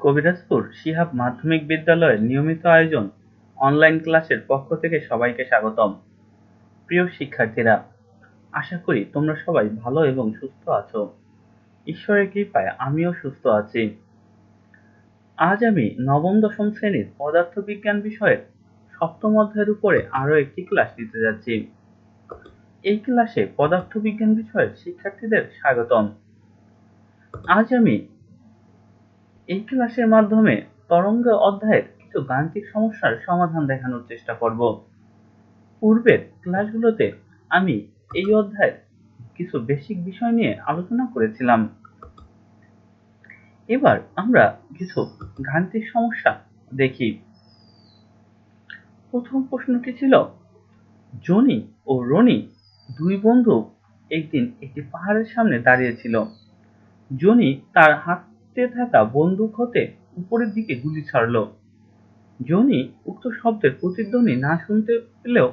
কবিরাজপুর শিহাব মাধ্যমিক বিদ্যালয়ের নিয়মিত আয়োজন অনলাইন ক্লাসের পক্ষ থেকে সবাইকে স্বাগতম। প্রিয় শিক্ষার্থীরা, আশা করি তোমরা সবাই ভালো এবং সুস্থ আছো। ঈশ্বরের কৃপায় আমিও সুস্থ আছি। আজ আমি নবম দশম শ্রেণীর পদার্থবিজ্ঞান বিষয়ের সপ্তম অধ্যায়ের উপরে আরো একটি ক্লাস নিতে যাচ্ছি। এই ক্লাসে পদার্থবিজ্ঞান বিষয়ের শিক্ষার্থীদের স্বাগতম। আজ আমি এই ক্লাসের মাধ্যমে তরঙ্গ অধ্যায়ের কিছু গাণিতিক সমস্যার সমাধান দেখানোর চেষ্টা করব। পূর্বের ক্লাসগুলোতে আমি এই অধ্যায়ের কিছু বেসিক বিষয় নিয়ে আলোচনা করেছিলাম। এবার আমরা কিছু গাণিতিক সমস্যা দেখি। প্রথম প্রশ্নটি ছিল, জনি ও রনি দুই বন্ধু একদিন একটি পাহাড়ের সামনে দাঁড়িয়েছিল। জনি তার হাতে থাকা বন্দুক হতে উপরের দিকে গুলি ছাড়ল। জনি উক্ত শব্দের প্রতিধ্বনি না শুনতে পেলেও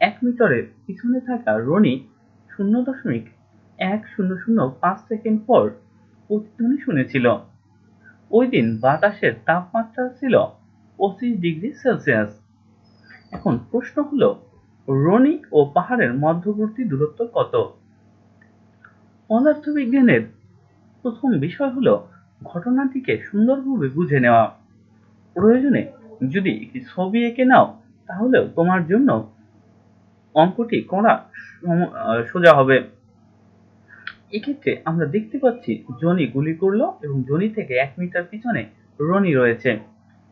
1 মিটারের পিছনে থাকা রনি 0.1005 সেকেন্ড পর প্রতিধ্বনি শুনেছিল। ওই দিন বাতাসের তাপমাত্রা ছিল 25 ডিগ্রি সেলসিয়াস। এখন প্রশ্ন হলো, রনি ও পাহাড়ের মধ্যবর্তী দূরত্ব কত? পদার্থবিজ্ঞানের প্রথম বিষয় হলো ঘটনাটিকে সুন্দরভাবে বুঝে নেওয়া। প্রয়োজনে যদি একটি ছবি এঁকে নাও, তাহলেও তোমার জন্য অঙ্কটি করা সোজা হবে। এক্ষেত্রে আমরা দেখতে পাচ্ছি জনি গুলি করলো এবং জনি থেকে 1 মিটার পিছনে রনি রয়েছে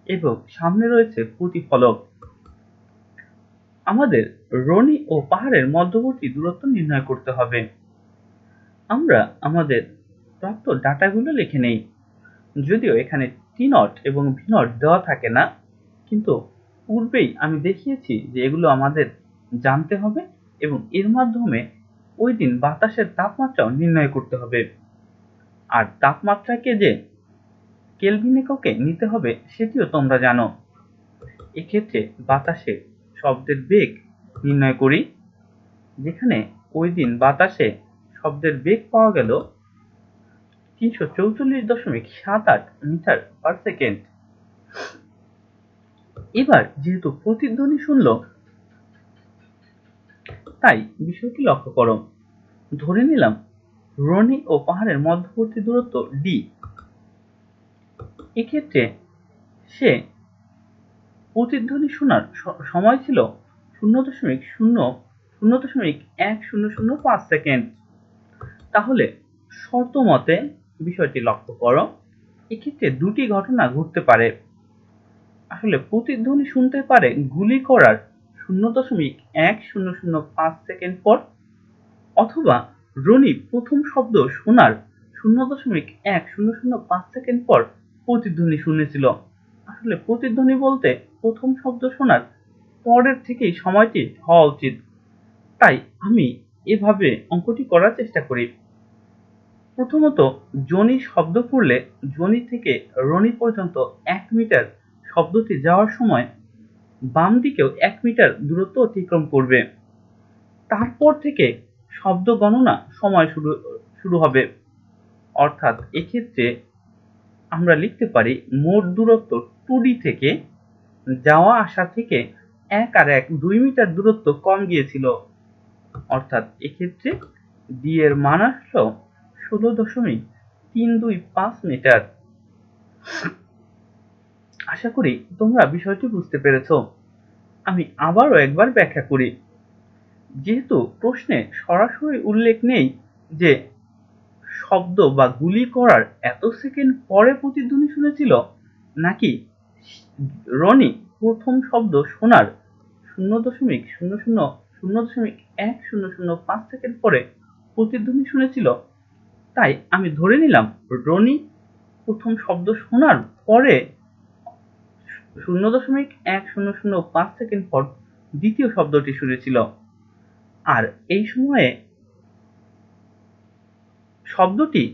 এবং সামনে রয়েছে প্রতিফলক। আমাদের রনি ও পাহাড়ের মধ্যবর্তী দূরত্ব নির্ণয় করতে হবে। আমরা আমাদের প্রাপ্ত ডাটাগুলো লিখে নেই। যদিও এখানে টি নট এবং ভি নট দেওয়া থাকে না, কিন্তু পূর্বেই আমি দেখিয়েছি যে এগুলো আমাদের জানতে হবে এবং এর মাধ্যমে ওই দিন বাতাসের তাপমাত্রাও নির্ণয় করতে হবে। আর তাপমাত্রাকে যে কেলভিন এককে নিতে হবে সেটিও তোমরা জানো। এক্ষেত্রে বাতাসে শব্দের বেগ নির্ণয় করি, যেখানে ওই দিন বাতাসে শব্দের বেগ পাওয়া গেল 344.78 মিটার পার সেকেন্ড। এবার যেহেতু প্রতিধ্বনি শুনল, তাই বিষয়টি লক্ষ্য করো। ধরে নিলাম রনি ও পাহাড়ের মধ্যবর্তী দূরত্ব ডি। এক্ষেত্রে সে প্রতিধ্বনি শোনার সময় ছিল 0.1005 সেকেন্ড। তাহলে শর্ত মতে বিষয়টি লক্ষ্য করো, এক্ষেত্রে দুটি ঘটনা ঘটতে পারে। আসলে প্রতিধ্বনি শুনতে পারে গুলি করার 0.1005 সেকেন্ড পর, অথবা রনি প্রথম শব্দ শোনার 0.1005 সেকেন্ড পর প্রতিধ্বনি শুনেছিল। আসলে প্রতিধ্বনি বলতে প্রথম শব্দ শোনার পরের থেকেই সময়টি হওয়া উচিত। তাই আমি এভাবে অঙ্কটি করার চেষ্টা করি। প্রথমত, জনি শব্দ করলে জনি থেকে রনি পর্যন্ত 1 মিটার শব্দটি যাওয়ার সময় বাম দিকেও 1 মিটার দূরত্ব অতিক্রম করবে। তারপর থেকে শব্দ গণনা সময় শুরু হবে। অর্থাৎ এক্ষেত্রে আমরা লিখতে পারি মোট দূরত্ব 2D থেকে যাওয়া আসা থেকে 1 আর 1 2 মিটার দূরত্ব কম গিয়েছিল। অর্থাৎ এক্ষেত্রে ডি এর মান আসলো 16.325 মিটার। আশা করি তোমরা বিষয়টি বুঝতে পেরেছো। আমি আবারও একবার ব্যাখ্যা করি। যেহেতু প্রশ্নে সরাসরি উল্লেখ নেই যে শব্দ বা গুলি করার এত সেকেন্ড পরে প্রতিধ্বনি শুনেছিল, নাকি রনি প্রথম শব্দ শোনার 0.1005 সেকেন্ড পরে প্রতিধ্বনি শুনেছিল, তাই আমি ধরে নিলাম রনি প্রথম শব্দ শোনার পরে 0.1005 সেকেন্ড পর দ্বিতীয় শব্দটি শুনেছিল। আর এই সময়ে শব্দটি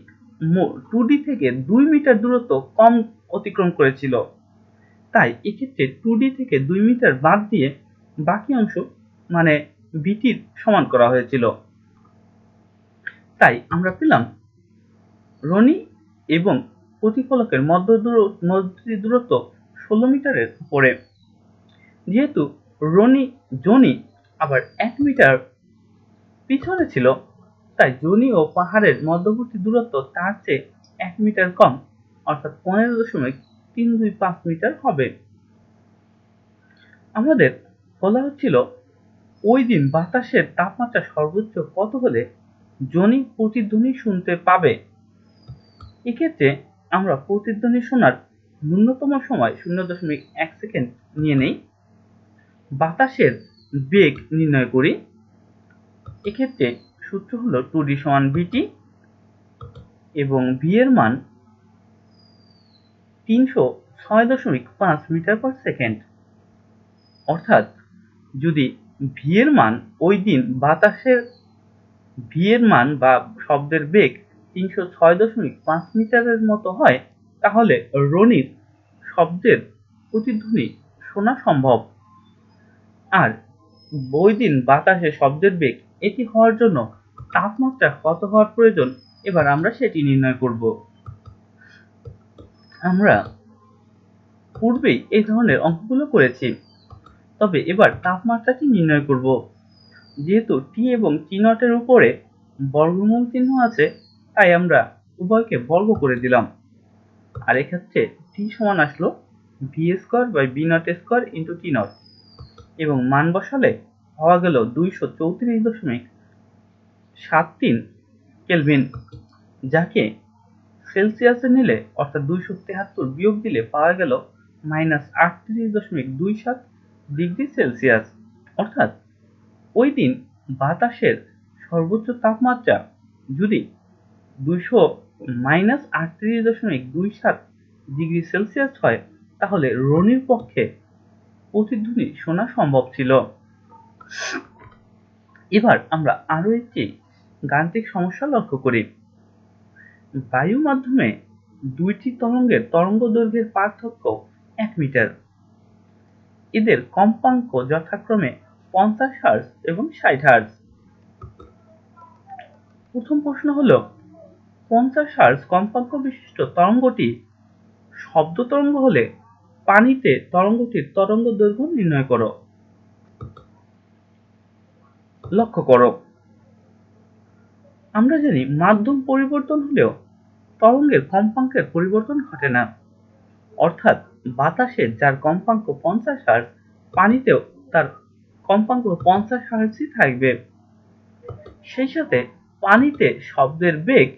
2D থেকে 2 মিটার দূরত্ব কম অতিক্রম করেছিল। তাই এক্ষেত্রে 2D থেকে 2 মিটার বাদ দিয়ে বাকি অংশ মানে বিটির সমান করা হয়েছিল। তাই আমরা পেলাম রনি এবং প্রতিফলকের মধ্যে দূরত্ব 16 মিটারের উপরে। যেহেতু জনি আবার 1 মিটার পিছনে ছিল, তাই জনি ও পাহাড়ের মধ্যবর্তী দূরত্ব তার চেয়ে 1 মিটার কম, অর্থাৎ 15.325 মিটার হবে। আমাদের বলা হচ্ছিল ওই দিন বাতাসের তাপমাত্রা সর্বোচ্চ কত হলে জনি প্রতিধ্বনি শুনতে পাবে। এক্ষেত্রে আমরা প্রতিধ্বনি শোনার ন্যূনতম সময় 0.1 সেকেন্ড নিয়ে নেই, বাতাসের বেগ নির্ণয় করি। এক্ষেত্রে সূত্র হলো 2d সমান vt এবং v এর মান 306.5 মিটার পার সেকেন্ড। অর্থাৎ যদি v এর মান ওই দিন বাতাসের v এর মান বা শব্দের বেগ 306.5 মিটারের মতো হয়, তাহলে রনির শব্দের প্রতিধ্বনি শোনা সম্ভব। আর ওই দিন বাতাসে শব্দের বেগ এটি হওয়ার জন্য তাপমাত্রা কত হওয়ার প্রয়োজন, এবার আমরা সেটি নির্ণয় করব। আমরা পূর্বেই এই ধরনের অঙ্কগুলো করেছি, তবে এবার তাপমাত্রাটি নির্ণয় করব। যেহেতু টি এবং টি নটের উপরে বর্গমূল চিহ্ন আছে, তাই আমরা উভয়কে বর্গ করে দিলাম। আর এক্ষেত্রে টি সমান আসলো V square by B naught square into T naught, এবং মান বসালে পাওয়া গেল 234.73 কেলভিন, যাকে সেলসিয়াসে নিলে অর্থাৎ 273 বিয়োগ দিলে পাওয়া গেল -38.27 ডিগ্রি সেলসিয়াস। অর্থাৎ ওই দিন বাতাসের সর্বোচ্চ তাপমাত্রা যদি -38.27 ডিগ্রি সেলসিয়াস হয়, তাহলে রনির পক্ষে প্রতিধ্বনি শোনা সম্ভব ছিল। এবার আমরা আরো একটি গাণিতিক সমস্যা লক্ষ্য করি। বায়ু মাধ্যমে দুইটি তরঙ্গের তরঙ্গ দৈর্ঘ্যের পার্থক্য 1 মিটার। এদের কম্পাঙ্ক যথাক্রমে 50 হার্জ এবং 60 হার্জ। প্রথম প্রশ্ন হলো 50 হার্জ কম্পাঙ্ক বিশিষ্ট তরঙ্গটি শব্দ তরঙ্গ হলে পানিতে তরঙ্গটির তরঙ্গ দৈর্ঘ্য নির্ণয় করো। লক্ষ্য করো, আমরা জানি মাধ্যম পরিবর্তন হলেও তরঙ্গের কম্পাঙ্কের পরিবর্তন ঘটে না। অর্থাৎ বাতাসে যার কম্পাঙ্ক 50 হার্জ, পানিতেও তার কম্পাঙ্ক 50 হার্জই থাকবে। সেই সাথে পানিতে শব্দের বেগ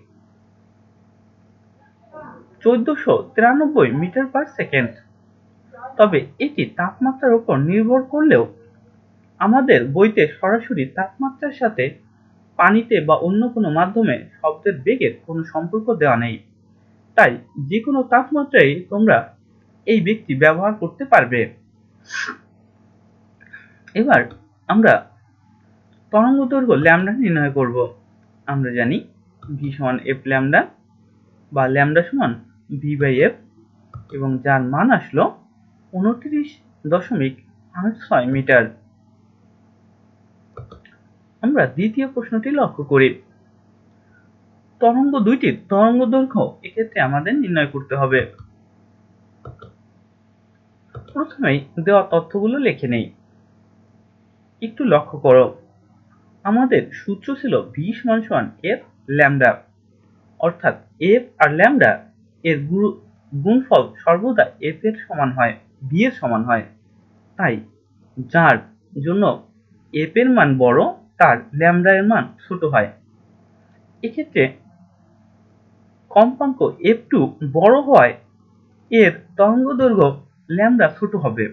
1493 মিটার পার সেকেন্ড। তবে এটি তাপমাত্রার উপর নির্ভর করলেও আমাদের বইতে সরাসরি তাপমাত্রার সাথে পানিতে বা অন্য কোনো মাধ্যমে শব্দের বেগের কোনো সম্পর্ক দেওয়া নেই। তাই যে কোনো তাপমাত্রায় তোমরা এই বেগটি ব্যবহার করতে পারবে। এবার আমরা তরঙ্গ দৈর্ঘ্য ল্যামডা নির্ণয় করব। আমরা জানি ভি সমান এফ ল্যামডা বা ল্যামডা সমান ভি বাই এফ, এবং যার মান আসলো 29.86 মিটার। আমরা দ্বিতীয় প্রশ্নটি লক্ষ্য করি। তরঙ্গ দুইটির তরঙ্গ দৈর্ঘ্য এক্ষেত্রে আমাদের নির্ণয় করতে হবে। প্রথমেই দেওয়া তথ্যগুলো লিখে নেই। একটু লক্ষ্য করো, আমাদের সূত্র ছিল ভি সমান এফ ল্যামডা, অর্থাৎ এফ আর ল্যামডা এর গুণফল সর্বদা এফ এর সমান হয়, ভি এর সমান হয়। তাই যার জন্য এফ এর মান বড়, তার ল্যামডা এর মান ছোট হয়। এক্ষেত্রে কম্পাঙ্ক F2 বড় হওয়ায় এর তরঙ্গ দৈর্ঘ্য ল্যামডা ছোট হবে।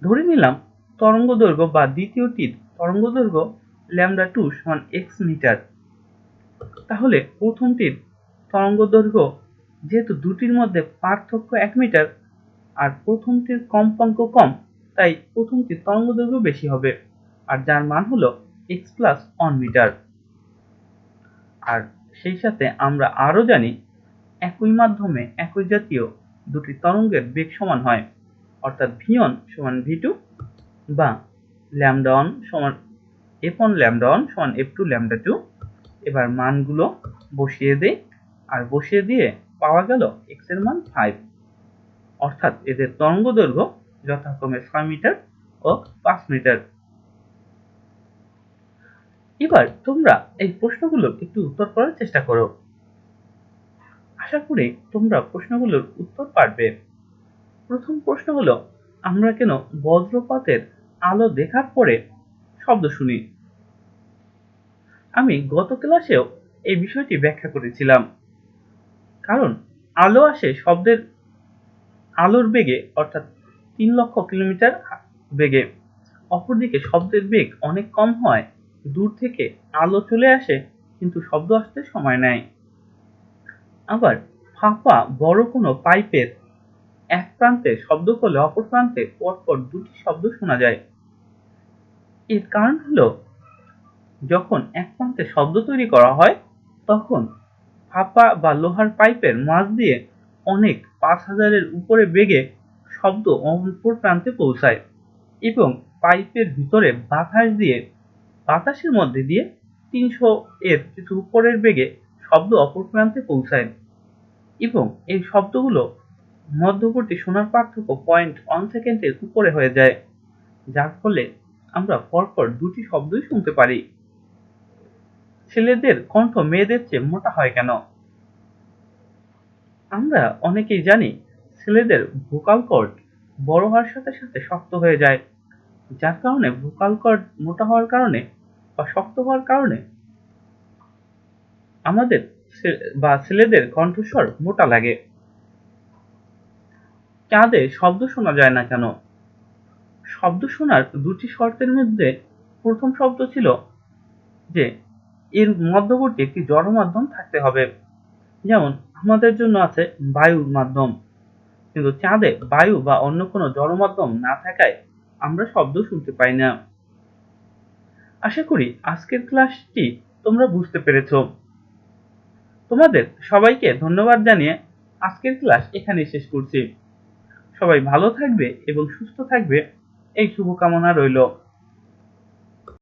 ধরে নিলাম তরঙ্গ দৈর্ঘ্য বা দ্বিতীয়টির তরঙ্গ দৈর্ঘ্য ল্যামডা 2 সমান x মিটার। তাহলে প্রথমটির তরঙ্গ দৈর্ঘ্য, যেহেতু দুটির মধ্যে পার্থক্য 1 মিটার আর প্রথমটির কম্পাঙ্ক কম, তাই প্রথমটির তরঙ্গ দৈর্ঘ্য বেশি হবে, আর যার মান হলো x প্লাস 1 মিটার। আর সেই সাথে আমরা আরো জানি একই মাধ্যমে একই জাতীয় দুটি তরঙ্গের বেগ সমান হয়, অর্থাৎ v1 সমান v2 বা ল্যামডা 1 সমান f1 ল্যামডা 1 সমান f2 ল্যামডা 2। এবার মানগুলো বসিয়ে দেই, আর বসিয়ে দিয়ে পাওয়া গেল x এর মান 5, অর্থাৎ এদের তরঙ্গ দৈর্ঘ্য যথাক্রমে 6 মিটার ও 5 মিটার। এবার তোমরা এই প্রশ্নগুলোর একটু উত্তর করার চেষ্টা করো। আশা করি তোমরা প্রশ্নগুলোর উত্তর পারবে। প্রথম প্রশ্ন হলো, আমরা কেন বজ্রপাতের আলো দেখার পরে শব্দ শুনি? আমি গত ক্লাসেও এই বিষয়টি ব্যাখ্যা করেছিলাম। কারণ আলো আসে আলোর বেগে, অর্থাৎ 3 লক্ষ কিলোমিটার বেগে। অপরদিকে শব্দের বেগ অনেক কম হয়, দূর থেকে আলো চলে আসে কিন্তু শব্দ আসতে সময় নেয়। আবার ফাঁপা বড় কোনো পাইপের এক প্রান্তে শব্দ করলে অপর প্রান্তে পরপর দুটি শব্দ শোনা যায়। এর কারণ হলো, যখন এক প্রান্তে শব্দ তৈরি করা হয় তখন ফাঁপা বা লোহার পাইপের মাঝ দিয়ে অনেক 5000-এর উপরে বেগে শব্দ অপর প্রান্তে পৌঁছায় এবং পাইপের ভিতরে বাতাসের মধ্যে দিয়ে 300-এর কিছু উপরের বেগে শব্দ অপর প্রান্তে পৌঁছায় এবং এই শব্দগুলো মধ্যবর্তী শোনার পার্থক্য 0.1 সেকেন্ডের উপরে হয়ে যায়, যার ফলে আমরা পরপর দুটি শব্দই শুনতে পারি। ছেলেদের কণ্ঠ মেয়েদের চেয়ে মোটা হয় কেন? আমরা অনেকেই জানি ছেলেদের ভোকাল কর্ড বড় হওয়ার সাথে সাথে শক্ত হয়ে যায়, যার কারণে ভোকাল কর্ড মোটা হওয়ার কারণে বা শক্ত হওয়ার কারণে আমাদের ছেলেদের কণ্ঠস্বর মোটা লাগে। চাঁদে শব্দ শোনা যায় না কেন? শব্দ শোনার দুটি শর্তের মধ্যে প্রথম শব্দ ছিল যে এর মধ্যবর্তী একটি জড় মাধ্যম থাকতে হবে, যেমন আমাদের জন্য আছে বায়ুর মাধ্যম, কিন্তু চাঁদে বায়ু বা অন্য কোনো জড় মাধ্যম না থাকায় আমরা শব্দ শুনতে পাই না। আশা করি আজকের ক্লাসটি তোমরা বুঝতে পেরেছ। তোমাদের সবাইকে ধন্যবাদ জানিয়ে আজকের ক্লাস এখানেই শেষ করছি। সবাই ভালো থাকবে এবং সুস্থ থাকবে, এই শুভকামনা রইল।